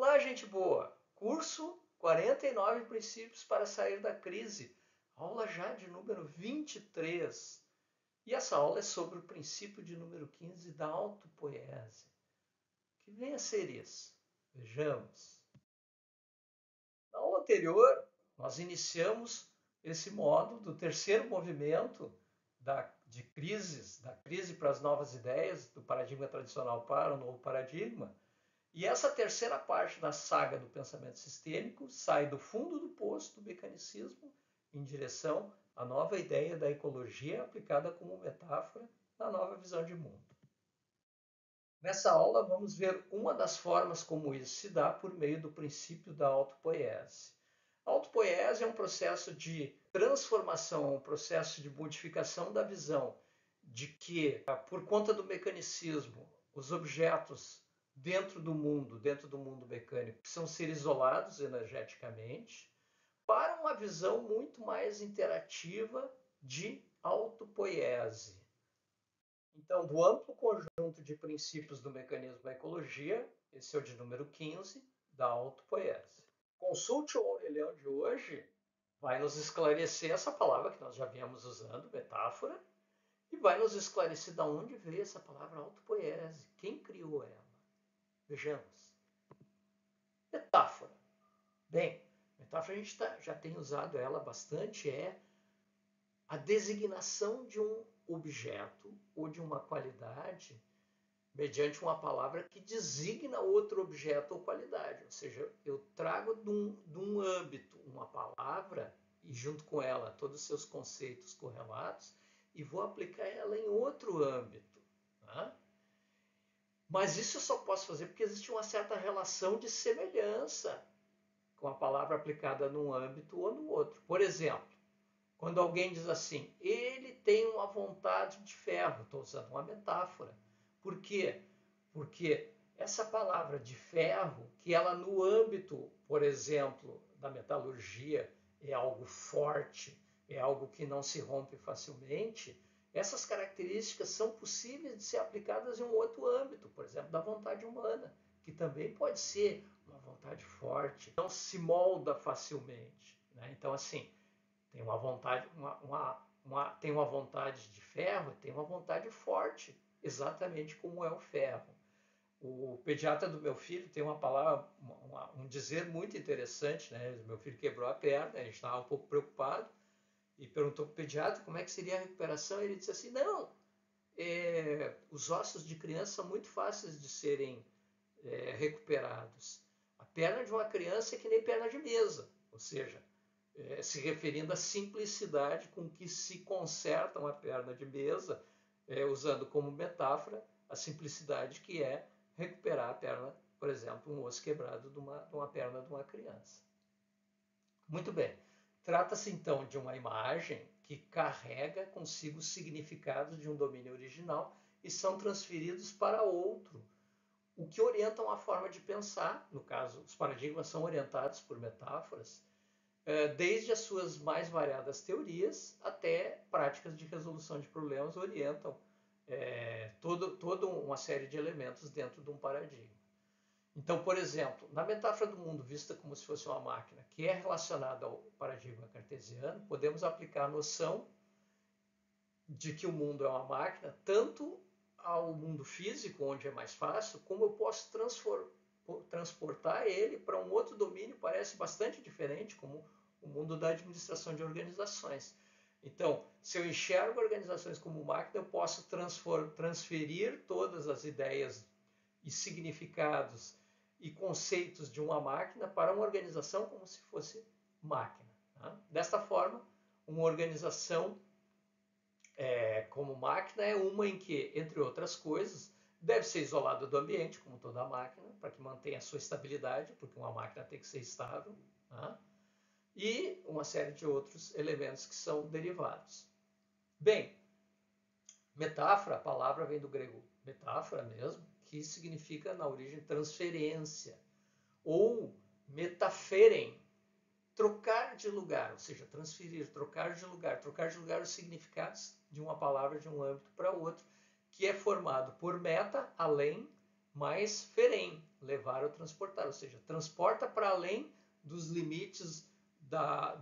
Olá, gente boa! Curso 49 princípios para sair da crise. Aula já de número 23. E essa aula é sobre o princípio de número 15 da autopoiese. Que vem a ser isso? Vejamos. Na aula anterior, nós iniciamos esse módulo do terceiro movimento de crises, da crise para as novas ideias, do paradigma tradicional para o novo paradigma. E essa terceira parte da saga do pensamento sistêmico sai do fundo do poço do mecanicismo em direção à nova ideia da ecologia aplicada como metáfora na nova visão de mundo. Nessa aula vamos ver uma das formas como isso se dá por meio do princípio da autopoiese. A autopoiese é um processo de transformação, um processo de modificação da visão de que, por conta do mecanicismo, os objetos dentro do mundo mecânico, precisam ser isolados energeticamente, para uma visão muito mais interativa de autopoiese. Então, do amplo conjunto de princípios do mecanismo da ecologia, esse é o de número 15, da autopoiese. Consulte o Aurelião de hoje, vai nos esclarecer essa palavra que nós já viemos usando, metáfora, e vai nos esclarecer de onde veio essa palavra autopoiese, quem criou ela. Vejamos. Metáfora. Bem, metáfora a gente já tem usado ela bastante, é a designação de um objeto ou de uma qualidade mediante uma palavra que designa outro objeto ou qualidade. Ou seja, eu trago de um âmbito uma palavra e junto com ela todos os seus conceitos correlatos e vou aplicar ela em outro âmbito. Tá? Mas isso eu só posso fazer porque existe uma certa relação de semelhança com a palavra aplicada num âmbito ou no outro. Por exemplo, quando alguém diz assim, ele tem uma vontade de ferro, estou usando uma metáfora. Por quê? Porque essa palavra de ferro, que ela no âmbito, por exemplo, da metalurgia, é algo forte, é algo que não se rompe facilmente, essas características são possíveis de ser aplicadas em um outro âmbito, por exemplo, da vontade humana, que também pode ser uma vontade forte, não se molda facilmente. Né? Então, assim, tem uma vontade, tem uma vontade de ferro, tem uma vontade forte, exatamente como é o ferro. O pediatra do meu filho tem uma palavra, um dizer muito interessante, né? Meu filho quebrou a perna, a gente estava um pouco preocupado e perguntou para o pediatra como é que seria a recuperação. E ele disse assim: não, os ossos de criança são muito fáceis de serem recuperados. A perna de uma criança é que nem perna de mesa, ou seja, se referindo à simplicidade com que se conserta uma perna de mesa, usando como metáfora a simplicidade que é recuperar a perna, por exemplo, um osso quebrado de uma perna de uma criança. Muito bem. Trata-se então de uma imagem que carrega consigo os significados de um domínio original e são transferidos para outro, o que orientam a forma de pensar. No caso, os paradigmas são orientados por metáforas, desde as suas mais variadas teorias até práticas de resolução de problemas orientam toda uma série de elementos dentro de um paradigma. Então, por exemplo, na metáfora do mundo vista como se fosse uma máquina, que é relacionada ao paradigma cartesiano, podemos aplicar a noção de que o mundo é uma máquina tanto ao mundo físico, onde é mais fácil, como eu posso transportar ele para um outro domínio, parece bastante diferente, como o mundo da administração de organizações. Então, se eu enxergo organizações como máquina, eu posso transferir todas as ideias e significados e conceitos de uma máquina para uma organização como se fosse máquina. Tá? Desta forma, uma organização como máquina é uma em que, entre outras coisas, deve ser isolada do ambiente, como toda máquina, para que mantenha a sua estabilidade, porque uma máquina tem que ser estável, tá? E uma série de outros elementos que são derivados. Bem, metáfora, a palavra vem do grego metáfora mesmo, que significa na origem transferência, ou metaferem, trocar de lugar, ou seja, transferir, trocar de lugar os significados de uma palavra de um âmbito para outro, que é formado por meta, além, mais ferem, levar ou transportar, ou seja, transporta para além dos limites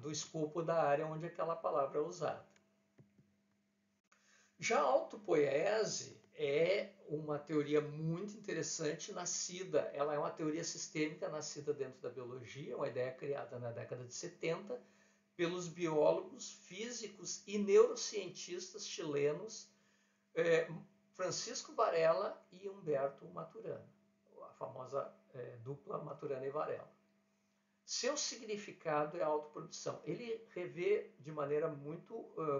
do escopo da área onde aquela palavra é usada. Já a autopoiese é uma teoria muito interessante nascida, ela é uma teoria sistêmica nascida dentro da biologia, uma ideia criada na década de 70 pelos biólogos, físicos e neurocientistas chilenos Francisco Varela e Humberto Maturana, a famosa dupla Maturana e Varela. Seu significado é a autoprodução. Ele revê de maneira muito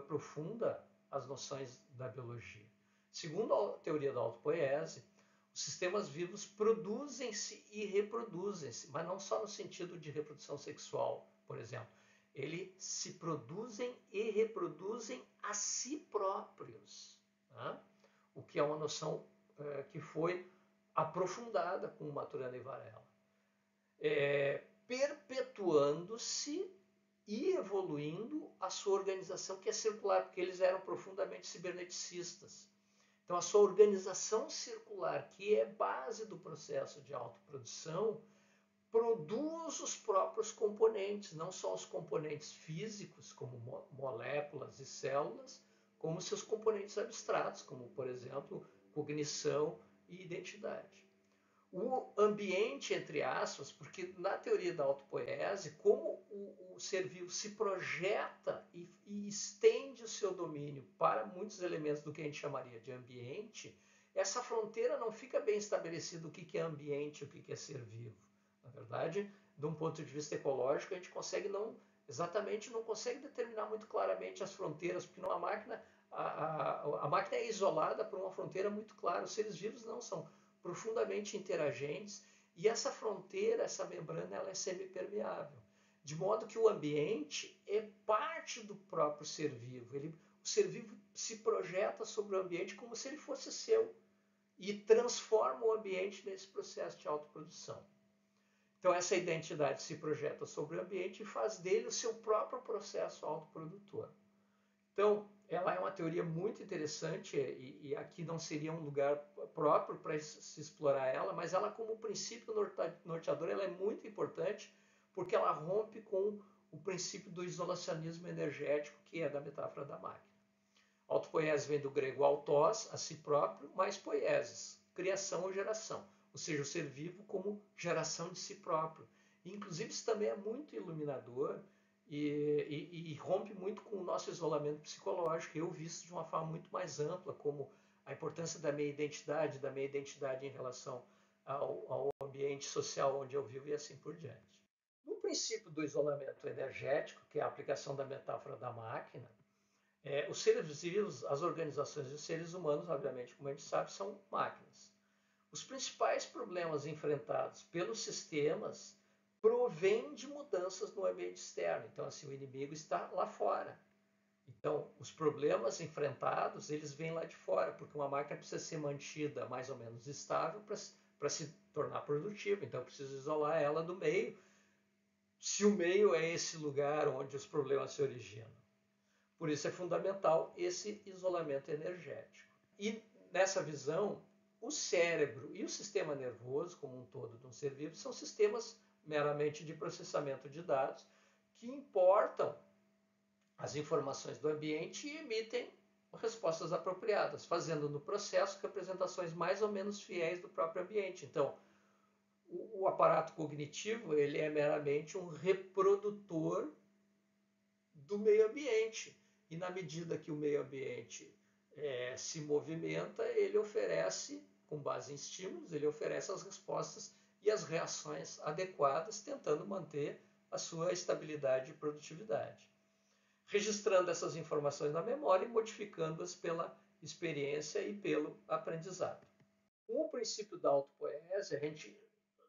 profunda as noções da biologia. Segundo a teoria da autopoiese, os sistemas vivos produzem-se e reproduzem-se, mas não só no sentido de reprodução sexual, por exemplo. Eles se produzem e reproduzem a si próprios. Tá? O que é uma noção que foi aprofundada com Maturana e Varela. Perpetuando-se e evoluindo a sua organização, que é circular, porque eles eram profundamente ciberneticistas. Então, a sua organização circular, que é base do processo de autoprodução, produz os próprios componentes, não só os componentes físicos, como moléculas e células, como seus componentes abstratos, como, por exemplo, cognição e identidade. O ambiente, entre aspas, porque na teoria da autopoiese, como o ser vivo se projeta e estende o seu domínio para muitos elementos do que a gente chamaria de ambiente, essa fronteira não fica bem estabelecida o que é ambiente e o que é ser vivo. Na verdade, de um ponto de vista ecológico, a gente não consegue determinar muito claramente as fronteiras, porque numa máquina, a máquina é isolada por uma fronteira muito clara. Os seres vivos não são profundamente interagentes e essa fronteira, essa membrana, ela é semipermeável. De modo que o ambiente é parte do próprio ser vivo. O ser vivo se projeta sobre o ambiente como se ele fosse seu e transforma o ambiente nesse processo de autoprodução. Então essa identidade se projeta sobre o ambiente e faz dele o seu próprio processo autoprodutor. Então, ela é uma teoria muito interessante e aqui não seria um lugar próprio para se explorar ela, mas ela como princípio norteador ela é muito importante porque ela rompe com o princípio do isolacionismo energético, que é da metáfora da máquina. Autopoiese vem do grego autós, a si próprio, mais poieses, criação ou geração, ou seja, o ser vivo como geração de si próprio. E, inclusive, isso também é muito iluminador e rompe muito com o nosso isolamento psicológico. Eu visto de uma forma muito mais ampla, como a importância da minha identidade em relação ao ambiente social onde eu vivo e assim por diante. No princípio do isolamento energético, que é a aplicação da metáfora da máquina, os seres vivos, as organizações e os seres humanos, obviamente, como a gente sabe, são máquinas. Os principais problemas enfrentados pelos sistemas provêm de mudanças no ambiente externo. Então, assim, o inimigo está lá fora. Então, os problemas enfrentados, eles vêm lá de fora, porque uma máquina precisa ser mantida mais ou menos estável para se tornar produtiva. Então, eu preciso isolar ela do meio, se o meio é esse lugar onde os problemas se originam. Por isso é fundamental esse isolamento energético. E nessa visão, o cérebro e o sistema nervoso, como um todo de um ser vivo, são sistemas meramente de processamento de dados que importam as informações do ambiente e emitem respostas apropriadas, fazendo no processo representações mais ou menos fiéis do próprio ambiente. Então, o aparato cognitivo ele é meramente um reprodutor do meio ambiente. E na medida que o meio ambiente se movimenta, ele oferece, com base em estímulos, ele oferece as respostas e as reações adequadas, tentando manter a sua estabilidade e produtividade. Registrando essas informações na memória e modificando-as pela experiência e pelo aprendizado. Com o princípio da autopoiese, a gente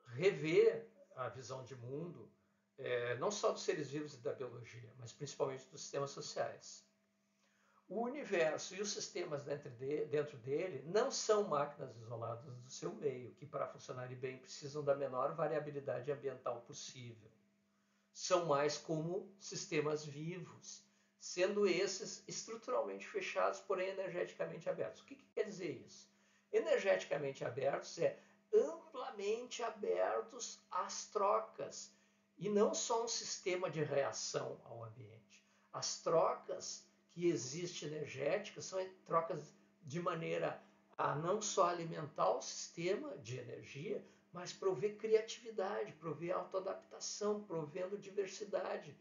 revê a visão de mundo, não só dos seres vivos e da biologia, mas principalmente dos sistemas sociais. O universo e os sistemas dentro dele não são máquinas isoladas do seu meio, que para funcionarem bem precisam da menor variabilidade ambiental possível. São mais como sistemas vivos, sendo esses estruturalmente fechados, porém energeticamente abertos. O que quer dizer isso? Energeticamente abertos é amplamente extremamente abertos às trocas e não só um sistema de reação ao ambiente. As trocas que existem energéticas são trocas de maneira a não só alimentar o sistema de energia, mas prover criatividade, prover autoadaptação, provendo diversidade.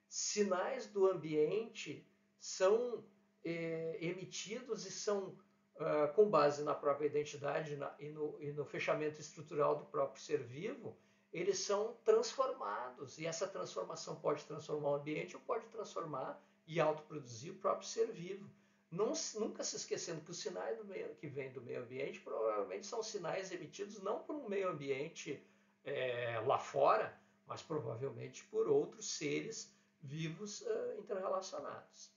Sinais do ambiente são emitidos e são, com base na própria identidade e no fechamento estrutural do próprio ser vivo, eles são transformados. E essa transformação pode transformar o ambiente ou pode transformar e autoproduzir o próprio ser vivo. Nunca se esquecendo que os sinais que vêm do meio ambiente provavelmente são sinais emitidos não por um meio ambiente lá fora, mas provavelmente por outros seres vivos interrelacionados.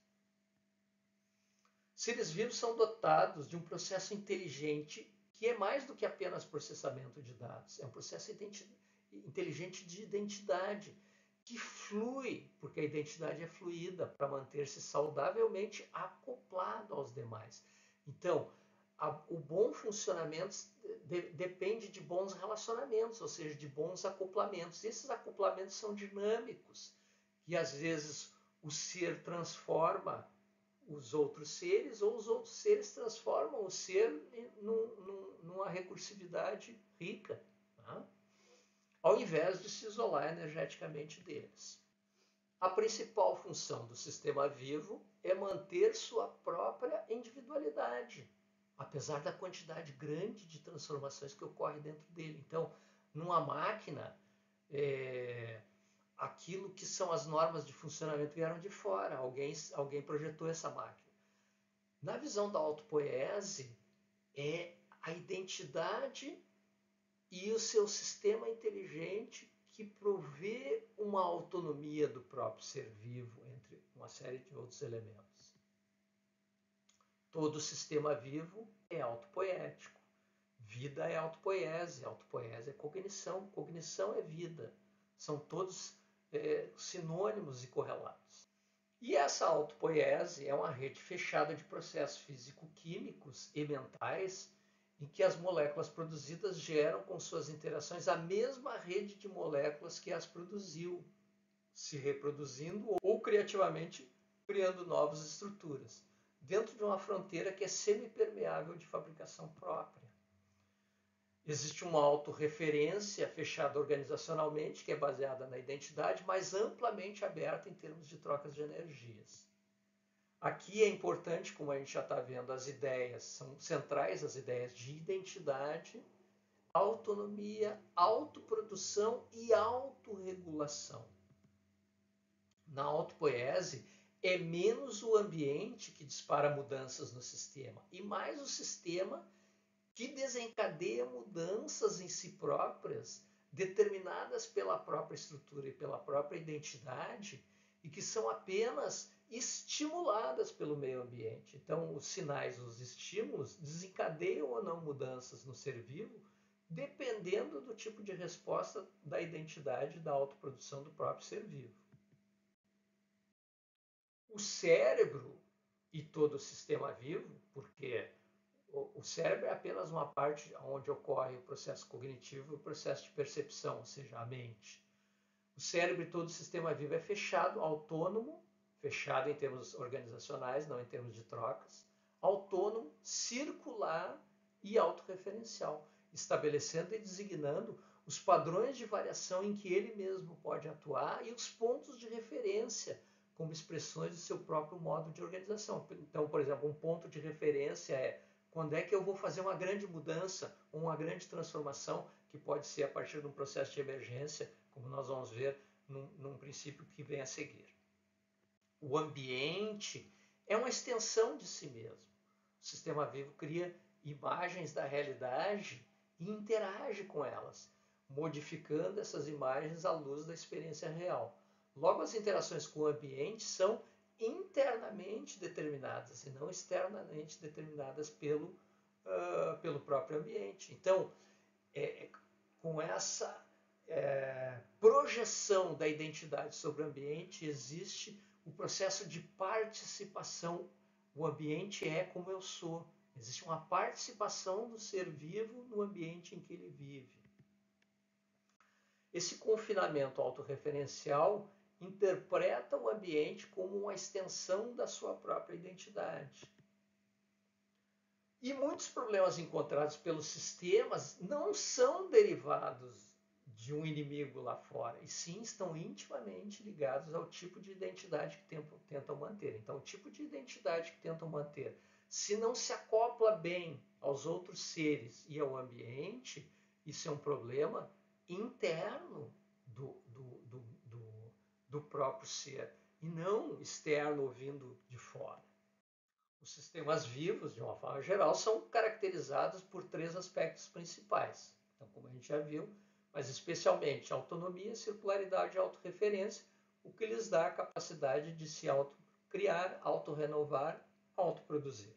Seres vivos são dotados de um processo inteligente que é mais do que apenas processamento de dados. É um processo inteligente de identidade que flui, porque a identidade é fluida, para manter-se saudavelmente acoplado aos demais. Então, o bom funcionamento depende de bons relacionamentos, ou seja, de bons acoplamentos. E esses acoplamentos são dinâmicos, e às vezes o ser transforma os outros seres, ou os outros seres transformam o ser numa recursividade rica, tá? Ao invés de se isolar energeticamente deles. A principal função do sistema vivo é manter sua própria individualidade, apesar da quantidade grande de transformações que ocorre dentro dele. Então, numa máquina, aquilo que são as normas de funcionamento vieram de fora, alguém projetou essa máquina. Na visão da autopoiese, é a identidade e o seu sistema inteligente que provê uma autonomia do próprio ser vivo, entre uma série de outros elementos. Todo sistema vivo é autopoético. Vida é autopoiese é cognição, cognição é vida. São todos sinônimos e correlatos. E essa autopoiese é uma rede fechada de processos físico-químicos e mentais em que as moléculas produzidas geram com suas interações a mesma rede de moléculas que as produziu, se reproduzindo ou criativamente criando novas estruturas, dentro de uma fronteira que é semipermeável de fabricação própria. Existe uma autorreferência fechada organizacionalmente, que é baseada na identidade, mas amplamente aberta em termos de trocas de energias. Aqui é importante, como a gente já está vendo, as ideias são centrais, as ideias de identidade, autonomia, autoprodução e autorregulação. Na autopoiese, é menos o ambiente que dispara mudanças no sistema, e mais o sistema que desencadeia mudanças em si próprias, determinadas pela própria estrutura e pela própria identidade, e que são apenas estimuladas pelo meio ambiente. Então, os sinais, os estímulos, desencadeiam ou não mudanças no ser vivo, dependendo do tipo de resposta da identidade e da autoprodução do próprio ser vivo. O cérebro e todo o sistema vivo, porque o cérebro é apenas uma parte onde ocorre o processo cognitivo e o processo de percepção, ou seja, a mente. O cérebro e todo o sistema vivo é fechado, autônomo, fechado em termos organizacionais, não em termos de trocas, autônomo, circular e autorreferencial, estabelecendo e designando os padrões de variação em que ele mesmo pode atuar e os pontos de referência como expressões de seu próprio modo de organização. Então, por exemplo, um ponto de referência é quando é que eu vou fazer uma grande mudança, ou uma grande transformação, que pode ser a partir de um processo de emergência, como nós vamos ver num princípio que vem a seguir. O ambiente é uma extensão de si mesmo. O sistema vivo cria imagens da realidade e interage com elas, modificando essas imagens à luz da experiência real. Logo, as interações com o ambiente são internamente determinadas e não externamente determinadas pelo próprio ambiente. Então, com essa projeção da identidade sobre o ambiente, existe o processo de participação. O ambiente é como eu sou. Existe uma participação do ser vivo no ambiente em que ele vive. Esse confinamento autorreferencial interpreta o ambiente como uma extensão da sua própria identidade. E muitos problemas encontrados pelos sistemas não são derivados de um inimigo lá fora, e sim estão intimamente ligados ao tipo de identidade que tentam manter. Então, o tipo de identidade que tentam manter, se não se acopla bem aos outros seres e ao ambiente, isso é um problema interno do próprio ser, e não externo vindo de fora. Os sistemas vivos, de uma forma geral, são caracterizados por 3 aspectos principais. Então, como a gente já viu, mas especialmente autonomia, circularidade e autorreferência, o que lhes dá a capacidade de se autocriar, autorrenovar, autoproduzir.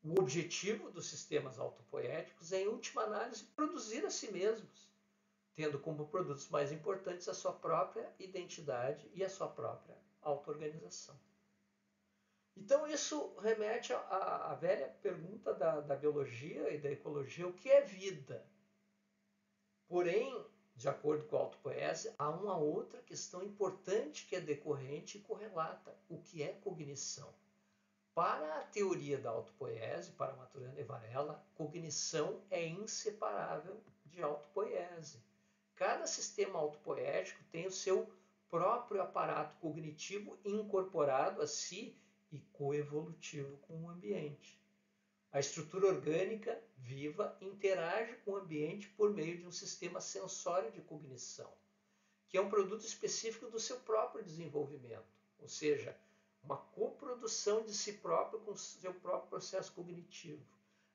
O objetivo dos sistemas autopoéticos é, em última análise, produzir a si mesmos, tendo como produtos mais importantes a sua própria identidade e a sua própria auto-organização. Então, isso remete à velha pergunta da biologia e da ecologia: o que é vida? Porém, de acordo com a autopoese, há uma outra questão importante que é decorrente e correlata: o que é cognição? Para a teoria da autopoese, para Maturana e Varela, cognição é inseparável de autopoese. Cada sistema autopoético tem o seu próprio aparato cognitivo incorporado a si e coevolutivo com o ambiente. A estrutura orgânica viva interage com o ambiente por meio de um sistema sensório de cognição, que é um produto específico do seu próprio desenvolvimento, ou seja, uma coprodução de si próprio com o seu próprio processo cognitivo.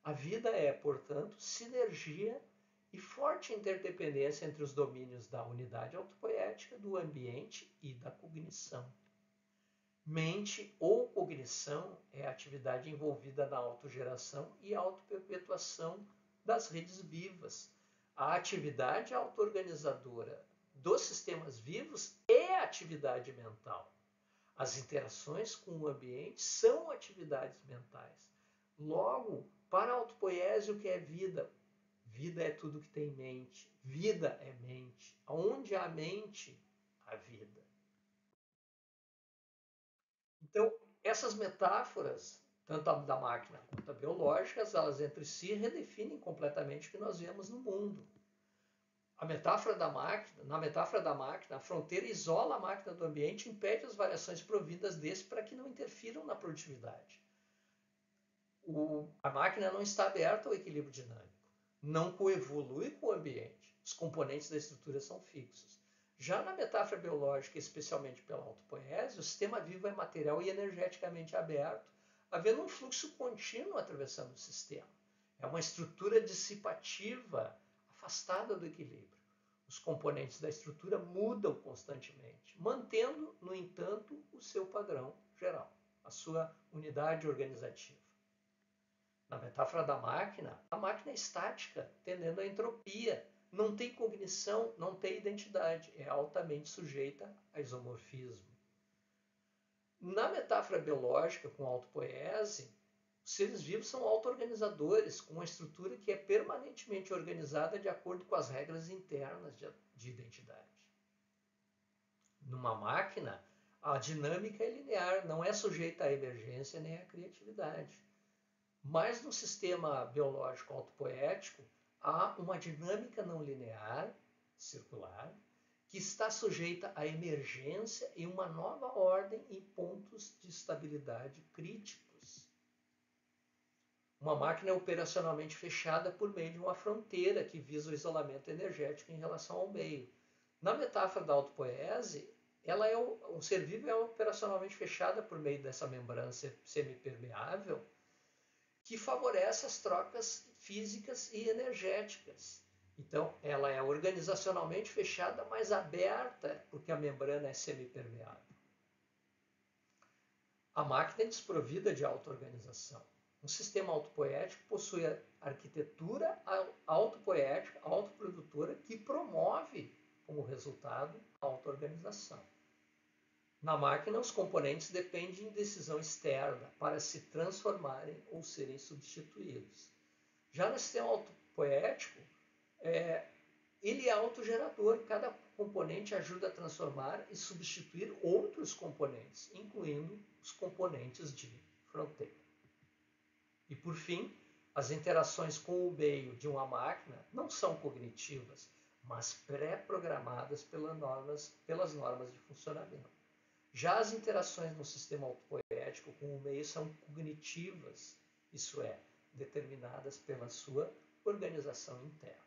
A vida é, portanto, sinergia e forte interdependência entre os domínios da unidade autopoética, do ambiente e da cognição. Mente ou cognição é a atividade envolvida na autogeração e autoperpetuação das redes vivas. A atividade autoorganizadora dos sistemas vivos é atividade mental. As interações com o ambiente são atividades mentais. Logo, para a autopoese, o que é vida? Vida é tudo que tem mente. Vida é mente. Onde há mente, há vida. Então, essas metáforas, tanto a da máquina quanto a biológicas, elas entre si redefinem completamente o que nós vemos no mundo. Na metáfora da máquina, a fronteira isola a máquina do ambiente e impede as variações provindas desse para que não interfiram na produtividade. A máquina não está aberta ao equilíbrio dinâmico, não coevolui com o ambiente. Os componentes da estrutura são fixos. Já na metáfora biológica, especialmente pela autopoese, o sistema vivo é material e energeticamente aberto, havendo um fluxo contínuo atravessando o sistema. É uma estrutura dissipativa, afastada do equilíbrio. Os componentes da estrutura mudam constantemente, mantendo, no entanto, o seu padrão geral, a sua unidade organizativa. Na metáfora da máquina, a máquina é estática, tendendo à entropia. Não tem cognição, não tem identidade, é altamente sujeita a isomorfismo. Na metáfora biológica, com autopoese, os seres vivos são auto-organizadores, com uma estrutura que é permanentemente organizada de acordo com as regras internas de identidade. Numa máquina, a dinâmica é linear, não é sujeita à emergência nem à criatividade. Mas no sistema biológico autopoético, há uma dinâmica não linear, circular, que está sujeita à emergência e uma nova ordem em pontos de estabilidade críticos. Uma máquina é operacionalmente fechada por meio de uma fronteira que visa o isolamento energético em relação ao meio. Na metáfora da autopoese, um ser vivo é operacionalmente fechada por meio dessa membrana semipermeável que favorece as trocas físicas e energéticas. Então, ela é organizacionalmente fechada, mas aberta, porque a membrana é semipermeável. A máquina é desprovida de auto-organização. Um sistema autopoético possui a arquitetura autopoética, autoprodutora, que promove, como resultado, a auto-organização. Na máquina, os componentes dependem de decisão externa para se transformarem ou serem substituídos. Já no sistema autopoético, ele é autogerador, cada componente ajuda a transformar e substituir outros componentes, incluindo os componentes de fronteira. E por fim, as interações com o meio de uma máquina não são cognitivas, mas pré-programadas pelas normas de funcionamento. Já as interações no sistema autopoético com o meio são cognitivas, isso é, determinadas pela sua organização interna.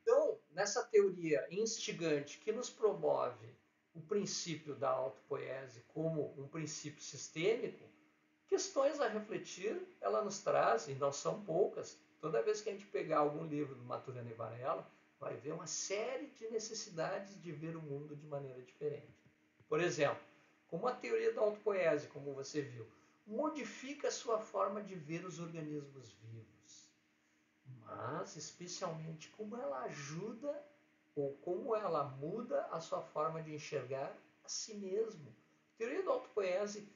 Então, nessa teoria instigante que nos promove o princípio da autopoiese como um princípio sistêmico, questões a refletir ela nos traz, e não são poucas. Toda vez que a gente pegar algum livro do Maturana e Varela, vai ver uma série de necessidades de ver o mundo de maneira diferente. Por exemplo, como a teoria da autopoiese, como você viu, modifica a sua forma de ver os organismos vivos, mas especialmente como ela ajuda ou como ela muda a sua forma de enxergar a si mesmo. A teoria da autopoiese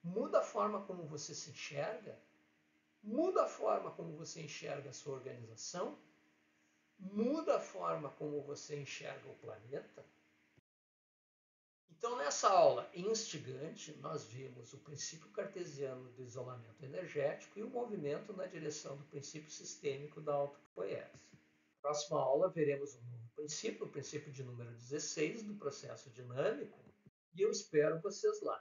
muda a forma como você se enxerga, muda a forma como você enxerga a sua organização, muda a forma como você enxerga o planeta. Então, nessa aula instigante, nós vimos o princípio cartesiano do isolamento energético e o movimento na direção do princípio sistêmico da autopoiese. Na próxima aula, veremos um novo princípio, o princípio de número 16 do processo dinâmico, e eu espero vocês lá.